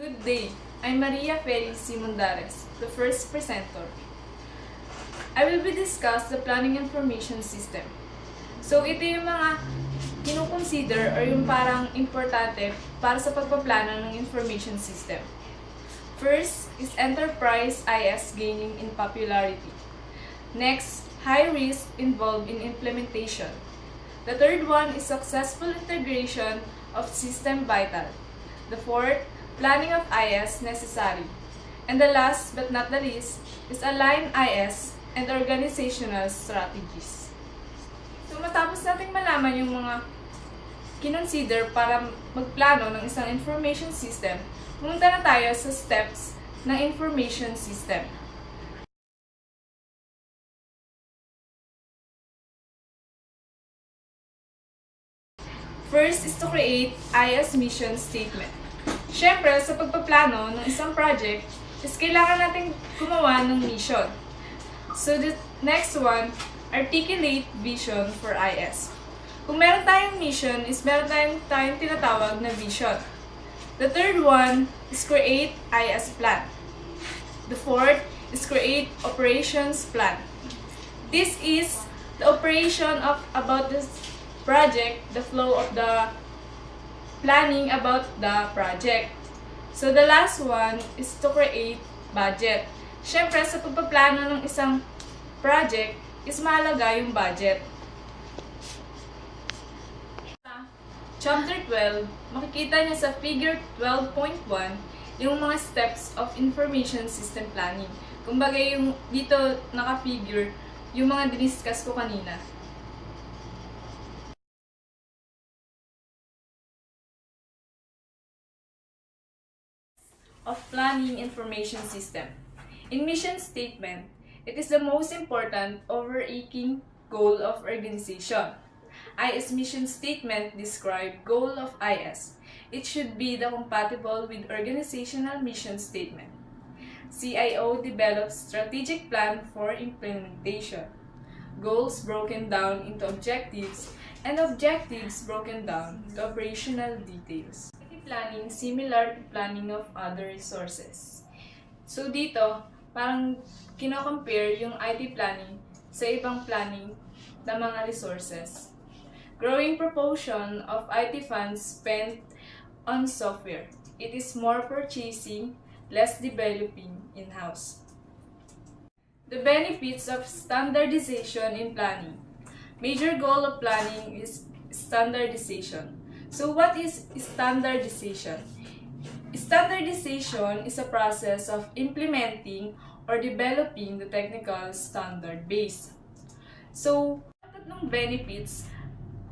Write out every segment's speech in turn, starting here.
Good day. I'm Maria Feliz Simundares, the first presenter. I will be discuss the planning information system. So, ito yung mga kinukonsider or yung parang importante para sa pagpaplano ng information system. First is enterprise IS gaining in popularity. Next, high risk involved in implementation. The third one is successful integration of system vital. The fourth, planning of IS necessary. And the last but not the least is align IS and organizational strategies. So matapos nating malaman yung mga kinonsider para magplano ng isang information system, pumunta na tayo sa steps ng information system. First is to create IS mission statement. Siyempre, sa pagpaplano ng isang project, is kailangan natin gumawa ng mission. So, the next one, articulate vision for IS. Kung meron tayong mission, is meron tayong tinatawag na vision. The third one is create IS plan. The fourth is create operations plan. This is the operation of about this project, the flow of the planning about the project. So, the last one is to create budget. Siyempre, sa pagpaplano ng isang project, is mahalaga yung budget. Chapter 12, makikita niyo sa figure 12.1 yung mga steps of information system planning. Kumbaga yung dito naka-figure yung mga diniscuss ko kanina. Of planning information system. In mission statement, it is the most important overarching goal of organization. IS mission statement describe goal of IS. It should be the compatible with organizational mission statement. CIO develops strategic plan for implementation. Goals broken down into objectives and objectives broken down to operational details. Planning similar to planning of other resources. So dito, parang kino-compare yung IT planning sa ibang planning na mga resources. Growing proportion of IT funds spent on software. It is more purchasing, less developing in-house. The benefits of standardization in planning. Major goal of planning is standardization. So what is standardization? Standardization is a process of implementing or developing the technical standard base. So, tatlong benefits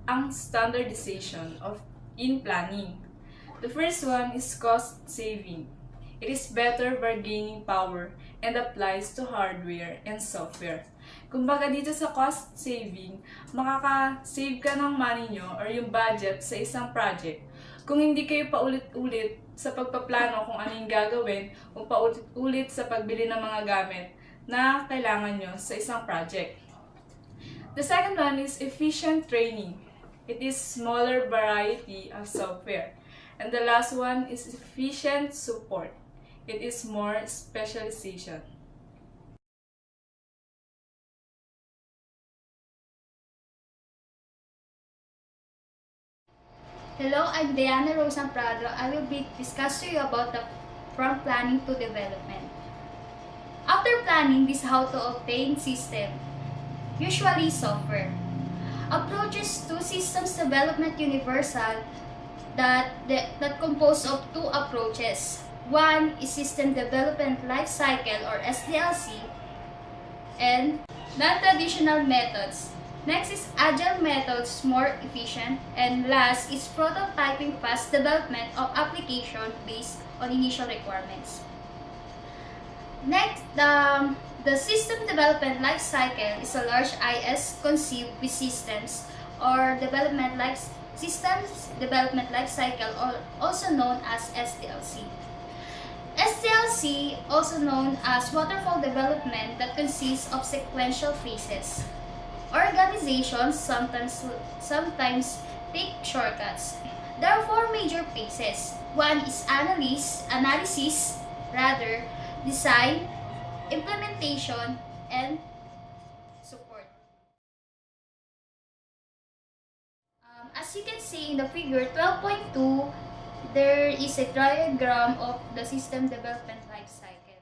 ang standardization in planning. The first one is cost saving. It is better bargaining power and applies to hardware and software. Kumbaga dito sa cost saving, makaka-save ka ng money nyo or yung budget sa isang project. Kung hindi kayo paulit-ulit sa pagpaplano kung ano yung gagawin, o paulit-ulit sa pagbili ng mga gamit na kailangan nyo sa isang project. The second one is efficient training. It is smaller variety of software. And the last one is efficient support. It is more specialization. Hello, I'm Diana Rosa Prado. I will be discussing to you about the from planning to development. After planning, this is how to obtain system. Usually software. Approaches to systems development universal that compose of two approaches. One is system development life cycle or SDLC and non-traditional methods. Next is agile methods, more efficient. And last is prototyping fast development of application based on initial requirements. Next, the system development life cycle is a large IS conceived with systems or systems development life cycle, or also known as SDLC. SDLC, also known as waterfall development, that consists of sequential phases. Organizations sometimes take shortcuts. There are four major phases. One is analysis, design, implementation, and support. As you can see in the figure 12.2, there is a diagram of the system development life cycle.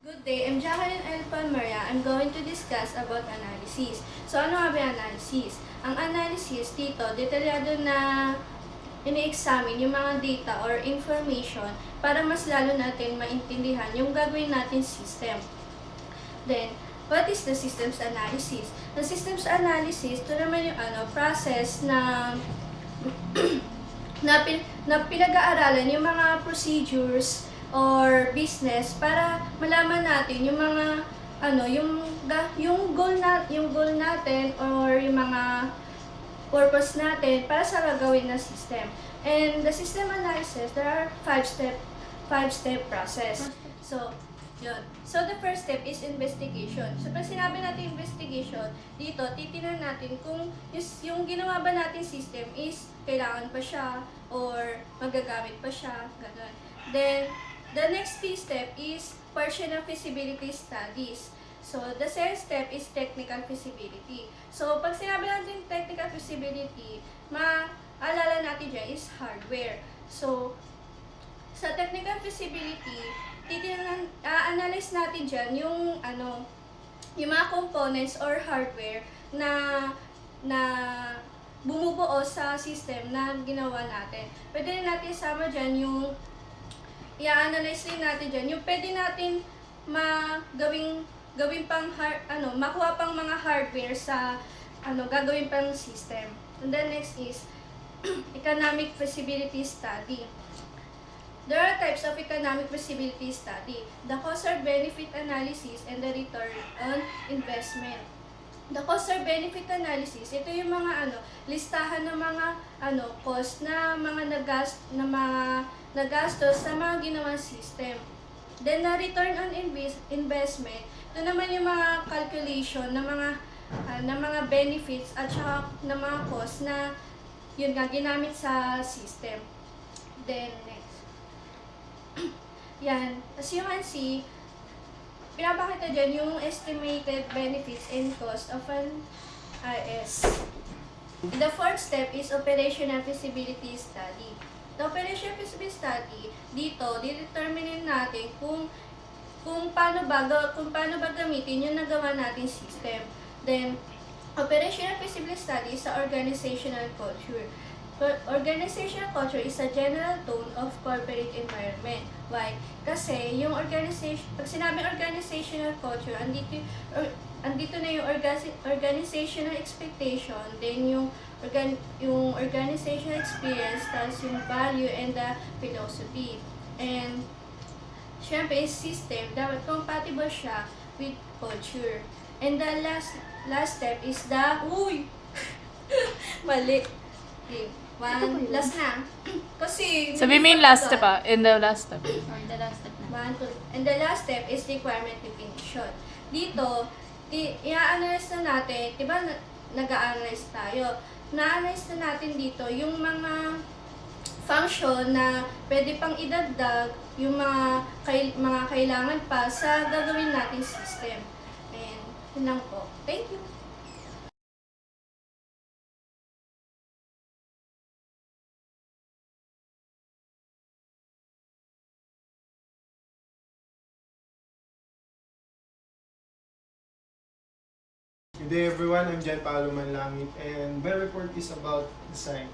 Good day, I'm Jacqueline L. Palmeria. I'm going to discuss about analysis. So, ano nga ba yung analysis? Ang analysis dito, detalyado na ini-examine yung mga data or information para mas lalo natin maintindihan yung gagawin natin system. Then, what is the systems analysis? The systems analysis, ito naman yung process na na pinag-aaralan yung mga procedures or business para malaman natin yung mga yung goal natin or yung mga purpose natin para sa gagawin na system. And the system analysis, there are five step process. So, yun. So, the first step is investigation. So, pag sinabi natin investigation, dito, titingnan natin kung yung ginawa ba natin system is kailangan pa siya or magagamit pa siya, ganun. Then, the next step is portion of feasibility studies. So, the second step is technical feasibility. So, pag sinabi natin technical feasibility, maalala natin dyan is hardware. So, sa technical feasibility, analyze natin dyan yung mga components or hardware na bumubuo sa system na ginawa natin. Pwede rin natin isama dyan yung i-analyze rin natin dyan yung pwede natin gawin pang makuha pang mga hardware sa gagawin pang system. And then next is economic feasibility study. There are types of economic feasibility study: the cost or benefit analysis and the return on investment. The cost or benefit analysis, ito yung mga listahan ng mga cost na mga nagastos sa mga ginawang system. Then the return on investment, ito naman yung mga calculation ng mga benefits at saka ng mga cost na yun nga ginamit sa system. Then next. Yan, as you can see, pinapakita dyan yung estimated benefits and cost of an IS. The fourth step is operational feasibility study. The operational feasibility study, dito, didetermine natin kung paano ba gamitin yung nagawa natin system. Then, operational feasibility study is sa organizational culture. Organizational culture is a general tone of corporate environment. Why? Kasi yung organization, pag sinabing organizational culture, andito na yung organizational expectation, then yung organizational experience, tapos yung value and the philosophy. And syempre, system, dapat compatible siya with culture. And the last step is the mali. Okay. Last na. Kasi Sabi mo yung last step in the last step. Or the last step na. And the last step is requirement definition. Dito, i-analyze na natin, diba nag-a-analyze tayo, na-analyze na natin dito yung mga function na pwede pang idagdag, yung mga kailangan pa sa gagawin nating system. And yun lang po. Thank you. Good day everyone, I'm Jan Paolo Manlangit and my report is about design.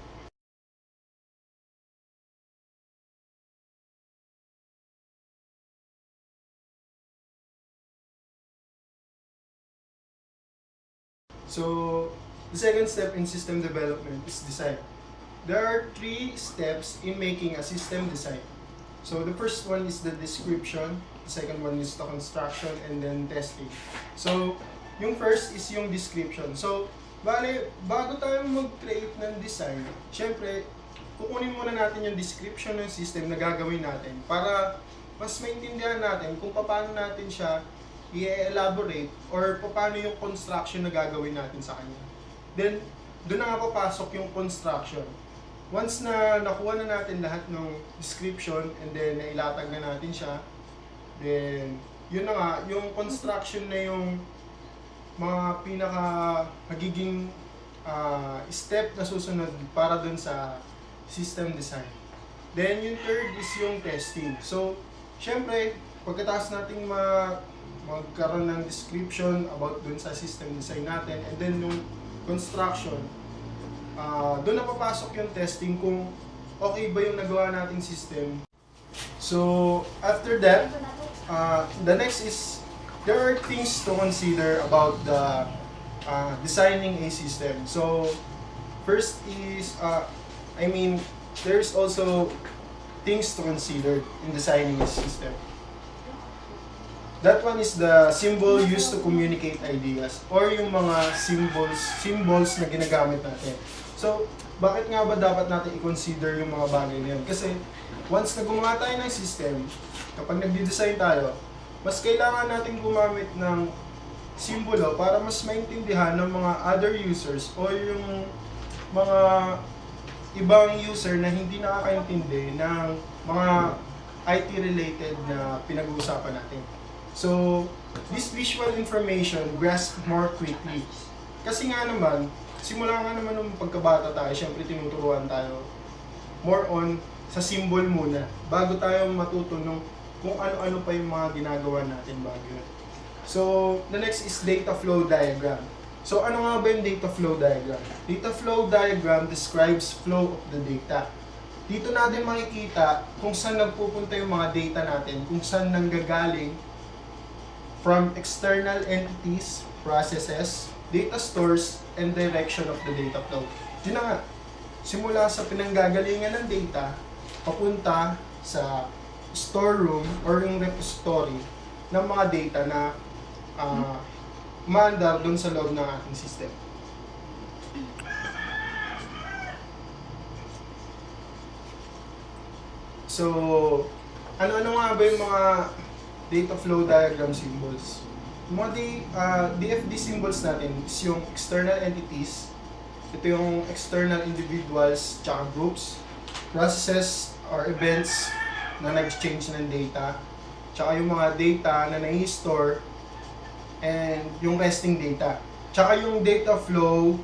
So, the second step in system development is design. There are 3 steps in making a system design. So, the first one is the description, the second one is the construction, and then testing. So, yung first is yung description. So, bago tayo mag-create ng design, syempre, kukunin muna natin yung description ng system na gagawin natin para mas maintindihan natin kung paano natin siya i-elaborate or paano yung construction na gagawin natin sa kanya. Then, doon na nga papasok yung construction. Once na nakuha na natin lahat ng description and then nailatag na natin siya, then yun na nga, yung construction na yung mga pinaka magiging step na susunod para dun sa system design. Then yung third is yung testing. So, syempre, pagkatapos nating magkaroon ng description about dun sa system design natin and then yung construction, doon na papasok yung testing kung okay ba yung nagawa nating system. So, after that, the next is, there are things to consider about the designing a system. So, first is, there's also things to consider in designing a system. That one is the symbol used to communicate ideas or yung mga symbols na ginagamit natin. So, bakit nga ba dapat natin i-consider yung mga bagay na yun? Kasi, once na gumawa tayo ng system, kapag nagde-design tayo, mas kailangan natin gumamit ng simbolo para mas maintindihan ng mga other users o yung mga ibang user na hindi nakakaintindi ng mga IT-related na pinag-uusapan natin. So, this visual information grasp more quickly. Kasi nga naman, simula nga naman nung pagkabata tayo, syempre tinuturuan tayo more on sa symbol muna bago tayo matuto nung kung ano-ano pa yung mga ginagawa natin bago yun. So, the next is data flow diagram. So, ano nga ba yung data flow diagram? Data flow diagram describes flow of the data. Dito natin makikita kung saan nagpupunta yung mga data natin, kung saan nanggagaling from external entities, processes, data stores, and direction of the data flow. Yun na nga, simula sa pinanggagalingan ng data, papunta sa storeroom or yung repository ng mga data na maandar doon sa loob ng ating system. So, ano-ano nga ba yung mga data flow diagram symbols? Yung mga DFD symbols natin is yung external entities, ito yung external individuals tsaka groups, processes or events na nag-exchange ng data, tsaka yung mga data na nai-store, and yung resting data. Tsaka yung data flow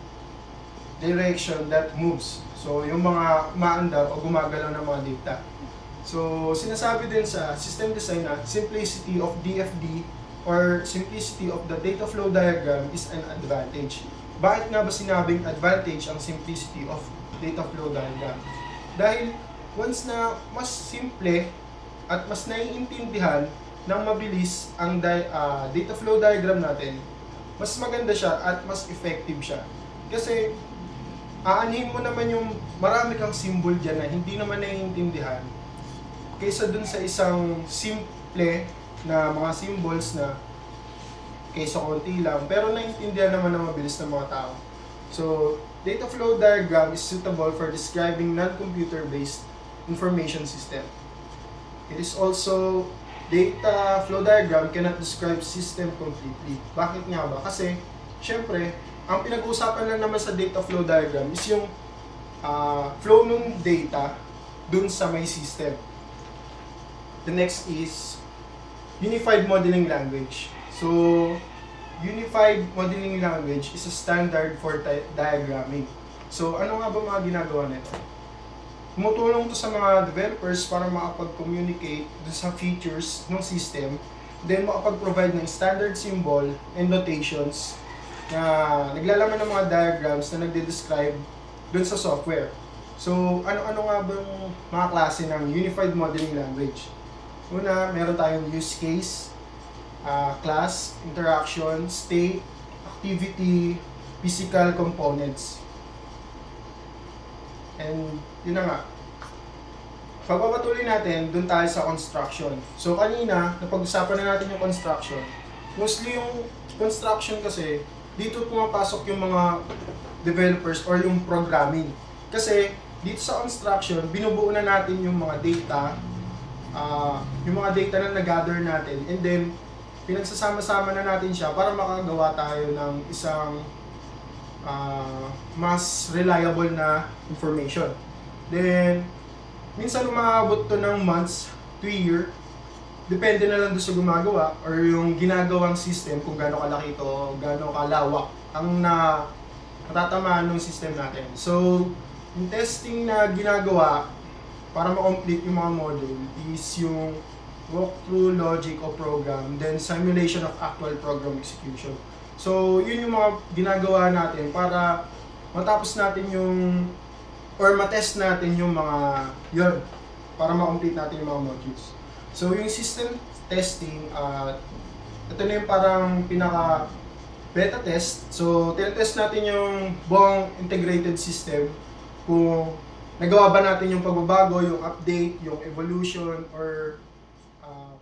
direction that moves. So, yung mga maandar o gumagalaw ng mga data. So, sinasabi din sa system design na simplicity of DFD or simplicity of the data flow diagram is an advantage. Bakit nga ba sinabing advantage ang simplicity of data flow diagram? Dahil once na mas simple at mas naiintindihan ng mabilis ang data flow diagram natin, mas maganda siya at mas effective siya. Kasi aanhin mo naman yung marami kang symbol dyan na hindi naman naiintindihan kaysa dun sa isang simple na mga symbols na kaysa konti lang pero naiintindihan naman ng mabilis ng mga tao. So, data flow diagram is suitable for describing non-computer based information system. It is also, data flow diagram cannot describe system completely. Bakit nga ba? Kasi, syempre, ang pinag-uusapan lang naman sa data flow diagram is yung flow ng data dun sa may system. The next is Unified Modeling Language. So, Unified Modeling Language is a standard for diagramming. So, ano nga ba mga ginagawa nito? Tumutulong to sa mga developers para makapag-communicate sa features ng system, then makapag-provide ng standard symbol and notations na naglalaman ng mga diagrams na nagde-describe dun sa software. So, ano-ano nga ba yung mga klase ng Unified Modeling Language? Una, meron tayong use case, class, interaction, state, activity, physical components. And yun na nga. Pagpapatuloy natin, dun tayo sa construction. So kanina, napag-usapan na natin yung construction. Mostly yung construction kasi, dito pumapasok yung mga developers or yung programming. Kasi dito sa construction, binubuo na natin yung mga data, na nag-gather natin, and then pinagsasama-sama na natin siya para makagawa tayo ng isang mas reliable na information. Then, minsan umabot to ng months to year, depende na lang doon sa gumagawa or yung ginagawang system kung gaano kalaki ito, gaano kalawak ang natatamaan ng system natin. So, yung testing na ginagawa para ma-complete yung mga module is yung walkthrough, logic o program, then simulation of actual program execution. So, yun yung mga ginagawa natin para matapos natin yung or matest natin yung mga yun para ma-complete natin yung mga modules. So, yung system testing, ito na yung parang pinaka beta test. So, tinetest natin yung buong integrated system kung nagawa ba natin yung pagbabago, yung update, yung evolution, or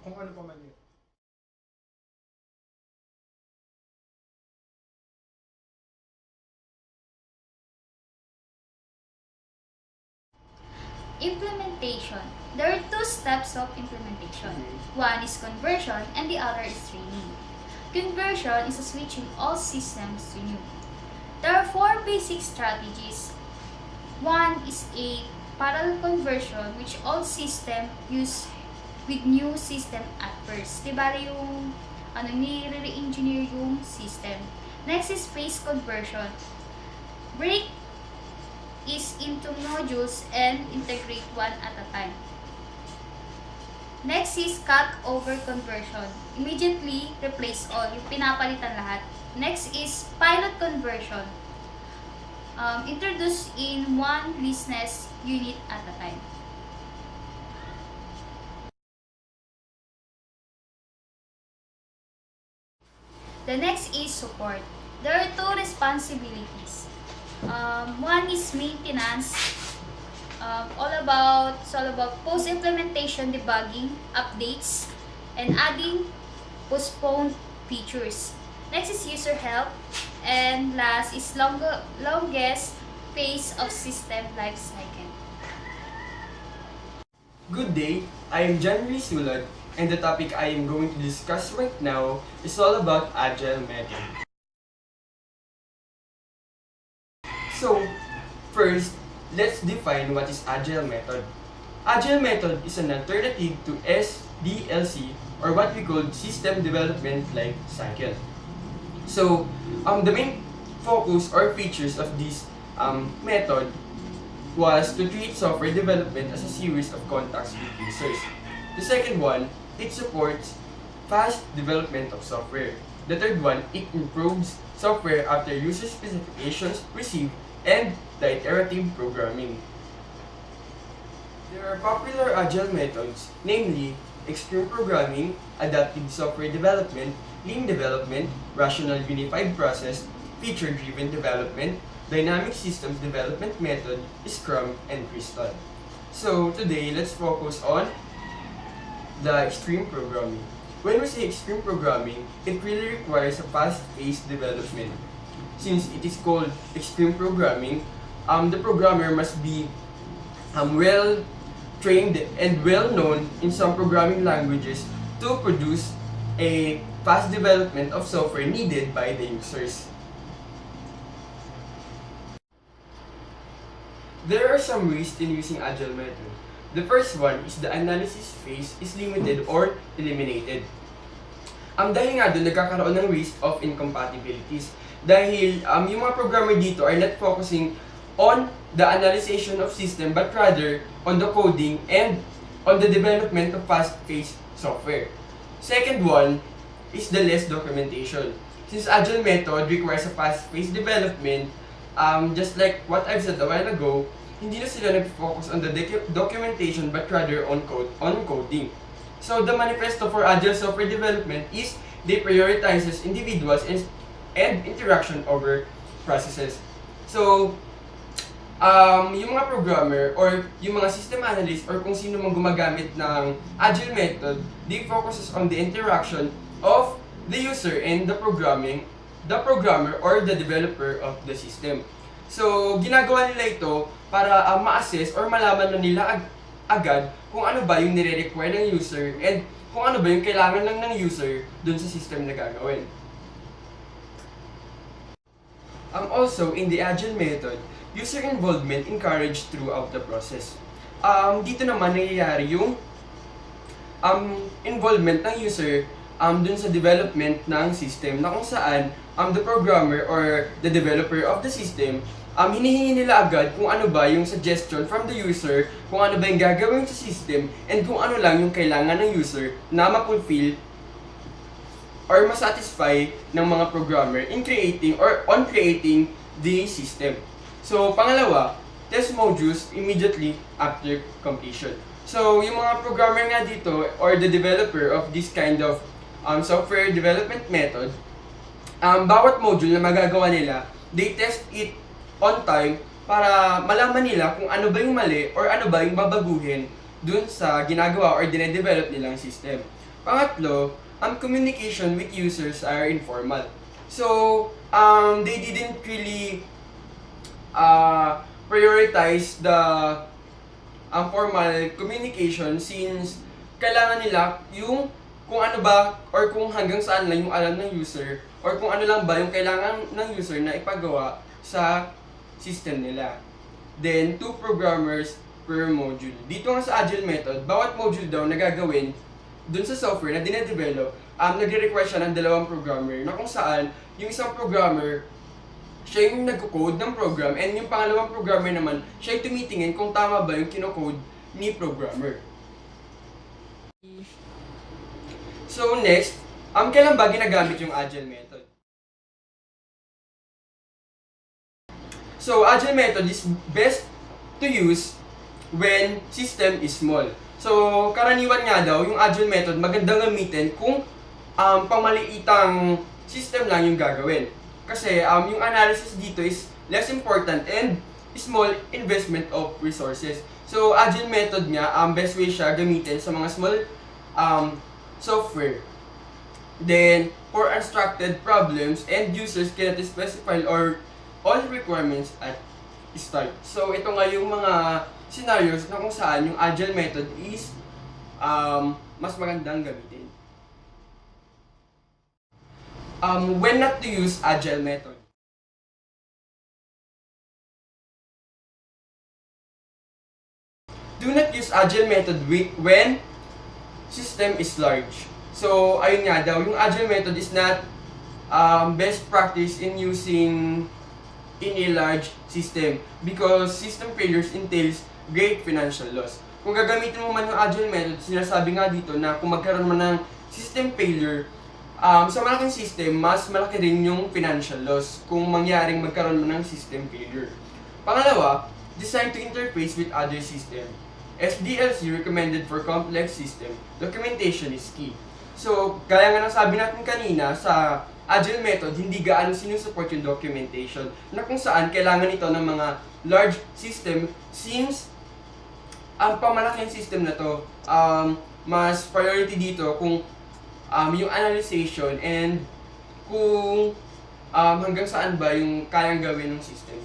kung ano pa man yun. Implementation. There are two steps of implementation. One is conversion and the other is training. Conversion is switching all systems to new. There are four basic strategies. One is a parallel conversion, which all system use with new system at first. Diba yung ni-re-engineer yung system. Next is phase conversion. Break is into modules and integrate one at a time. Next is cut over conversion. Immediately replace all, yung pinapalitan lahat. Next is pilot conversion. Introduce in one business unit at a time. The next is support. There are two responsibilities. One is maintenance. All about post-implementation debugging, updates, and adding postponed features. Next is user help, and last is longest phase of system life cycle. Good day, I am John Lee Sulod, and the topic I am going to discuss right now is all about Agile method. So, first, let's define what is Agile method. Agile method is an alternative to SDLC, or what we call System Development Life Cycle. So, the main focus or features of this method was to treat software development as a series of contacts with users. The second one, it supports fast development of software. The third one, it improves software after user specifications received and the iterative programming. There are popular Agile methods, namely extreme programming, adaptive software development, lean development, rational unified process, feature-driven development, dynamic systems development method, Scrum, and Crystal. So today, let's focus on the extreme programming. When we say extreme programming, it really requires a fast-paced development. Since it is called extreme programming, the programmer must be well trained and well known in some programming languages to produce a fast development of software needed by the users. There are some ways in using Agile method. The first one is the analysis phase is limited or eliminated. Dahil nga doon, nagkakaroon ng risk of incompatibilities. Dahil yung mga programmer dito are not focusing on the analysis of system but rather on the coding and on the development of fast-paced software. Second one is the less documentation. Since Agile method requires a fast-paced development, just like what I've said a while ago, hindi na sila nag-focus on the documentation but rather on coding. So the manifesto for Agile software development is they prioritizes individuals and interaction over processes. So, yung mga programmer or yung mga system analyst or kung sino mang gumagamit ng Agile method, they focuses on the interaction of the user and the programmer or the developer of the system. So, ginagawa nila ito para ma-assess or malaman na nila agad kung ano ba yung nire-require ng user and kung ano ba yung kailangan lang ng user dun sa system na gagawin. Also, in the Agile method, user involvement encouraged throughout the process. Dito naman nangyayari yung involvement ng user dun sa development ng system na kung saan the programmer or the developer of the system hinihingi nila agad kung ano ba yung suggestion from the user, kung ano ba yung gagawin sa system, and kung ano lang yung kailangan ng user na ma-fulfill or ma-satisfy ng mga programmer in creating or on creating the system. So, pangalawa, test modules immediately after completion. So, yung mga programmer nga dito or the developer of this kind of software development method, bawat module na magagawa nila, they test it on time para malaman nila kung ano ba yung mali or ano ba yung babaguhin dun sa ginagawa or dinedevelop nilang system. Pangatlo, communication with users are informal. So, they didn't really prioritize the formal communication since kailangan nila yung kung ano ba or kung hanggang saan lang yung alam ng user or kung ano lang ba yung kailangan ng user na ipagawa sa system nila. Then, 2 programmers per module. Dito nga sa Agile method, bawat module daw na gagawin dun sa software na dinedevelop, nagre-require siya ng 2 programmer na kung saan yung isang programmer siya yung nagko-code ng program and yung pangalawang programmer naman siya yung tumitingin kung tama ba yung kinocode ni programmer. So next, kailan ba ginagamit yung Agile method? So Agile method is best to use when system is small. So karaniwan nga daw yung Agile method magandang gamitin kung pamaliitang system lang yung gagawin. Kasi yung analysis dito is less important and small investment of resources. So Agile method nga, best way siya gamitin sa mga small software. Then, for unstructured problems, end users cannot specify or all requirements at start. So ito nga yung mga scenarios na kung saan yung Agile method is mas magandang gamitin. When not to use Agile method. Do not use Agile method when system is large. So, ayun nga daw, yung Agile method is not best practice in using in a large system because system failures entails great financial loss. Kung gagamitin mo man yung Agile method, sinasabi nga dito na kung magkaroon man ng system failure, sa malaking system, mas malaki rin yung financial loss kung mangyaring magkaroon man ng system failure. Pangalawa, design to interface with other system. SDLC recommended for complex system. Documentation is key. So, gaya nga ng sabi natin kanina, sa Agile method, hindi gaano sinusupport yung documentation na kung saan kailangan ito ng mga large system since ang pamalaking system na to, mas priority dito kung yung analyzation and kung hanggang saan ba yung kayang gawin ng system.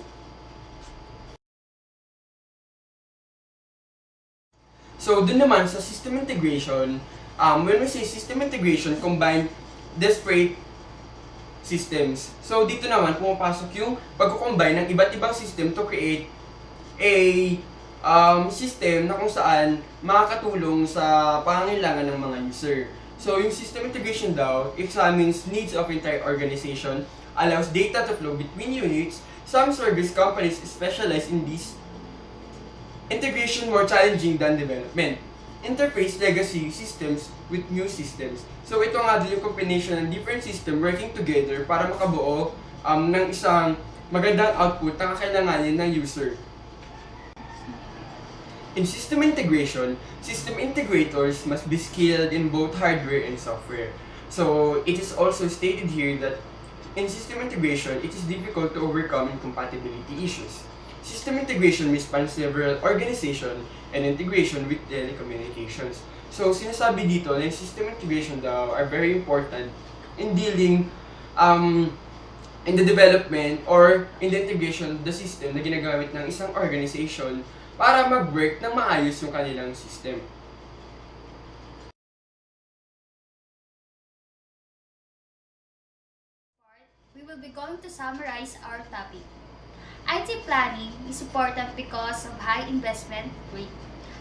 So, dun naman sa system integration, when we say system integration, combine disparate systems. So, dito naman pumapasok yung pagko-combine ng iba't ibang system to create a system na kung saan makakatulong sa pangangailangan ng mga user. So, yung system integration daw examines needs of entire organization, allows data to flow between units. Some service companies specialize in this integration more challenging than development. Interface legacy systems with new systems. So ito nga din yung combination ng different system working together para makabuo ng isang magandang output na kakailanganin ng user. In system integration, system integrators must be skilled in both hardware and software. So it is also stated here that in system integration, it is difficult to overcome incompatibility issues. System integration may span several organization and integration with telecommunications. So, sinasabi dito na yung system integration daw are very important in dealing in the development or in the integration of the system na ginagamit ng isang organization para mag-work ng maayos yung kanilang system. We will be going to summarize our topic. IT planning is important because of high investment rate.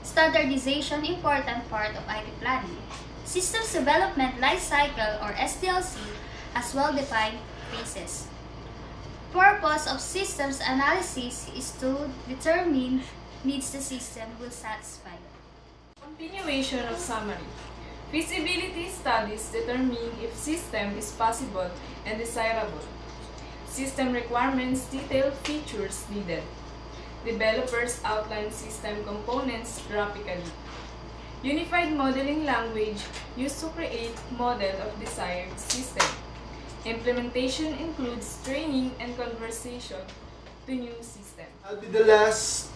Standardization important part of IT planning. Systems development life cycle or SDLC has well-defined phases. Purpose of systems analysis is to determine needs the system will satisfy. Continuation of summary. Feasibility studies determine if system is possible and desirable. System requirements detail features needed. Developers outline system components graphically. Unified modeling language used to create model of desired system. Implementation includes training and conversation to new system. I'll be the last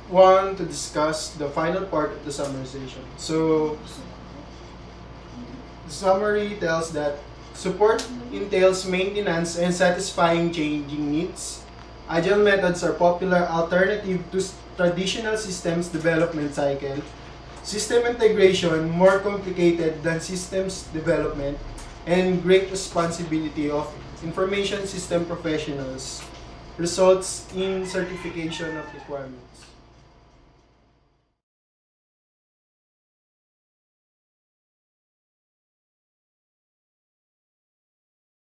one to discuss the final part of the summarization. So, the summary tells that support entails maintenance and satisfying changing needs. Agile methods are popular alternative to traditional systems development cycle. System integration more complicated than systems development, and great responsibility of information system professionals results in certification of requirements.